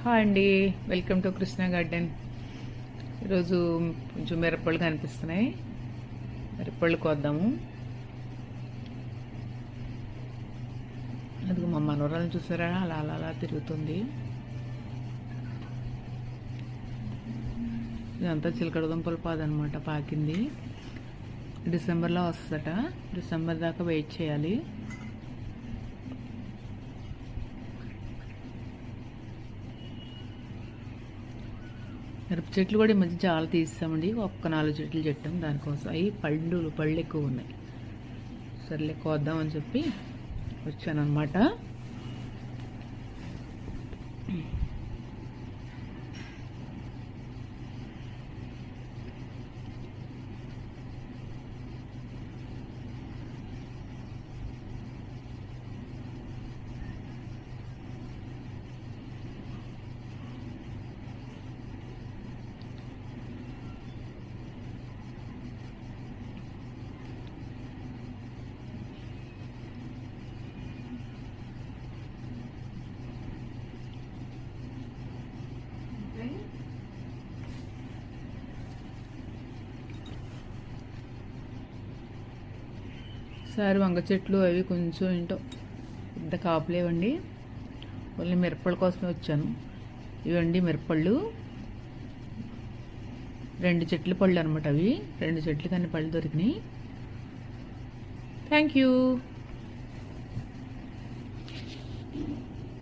Hi అండి, welcome to Krishna garden. ఈరోజు కొంచెం మిరపళ్ళు కనిపిస్తున్నాయి. మిరపళ్ళు కోద్దాము. అదిగో మా మనోరాలను చూసారా, అలా అలా అలా తిరుగుతుంది. ఇదంతా చిలకడ దుంపల పాదనమాట, పాకింది. డిసెంబర్లో వస్తుందట. డిసెంబర్ దాకా వెయిట్ చేయాలి. మిరప చెట్లు కూడా ఈ మధ్య చాలా తీస్తామండి. ఒక్క 4 చెట్లు చెట్టాం దానికోసం. అవి పళ్ళు ఎక్కువ ఉన్నాయి. సర్లే కోద్దామని చెప్పి వచ్చానమాట. సారి వంగ చెట్లు అవి కొంచెం ఏంటో పెద్ద కాపులేవండి. ఓన్లీ మిరపళ్ళ కోసమే వచ్చాను. ఇవండి మిరపళ్ళు. 2 చెట్లు పళ్ళు అనమాట అవి. 2 చెట్లు కానీ పళ్ళు దొరికినాయి. Thank you.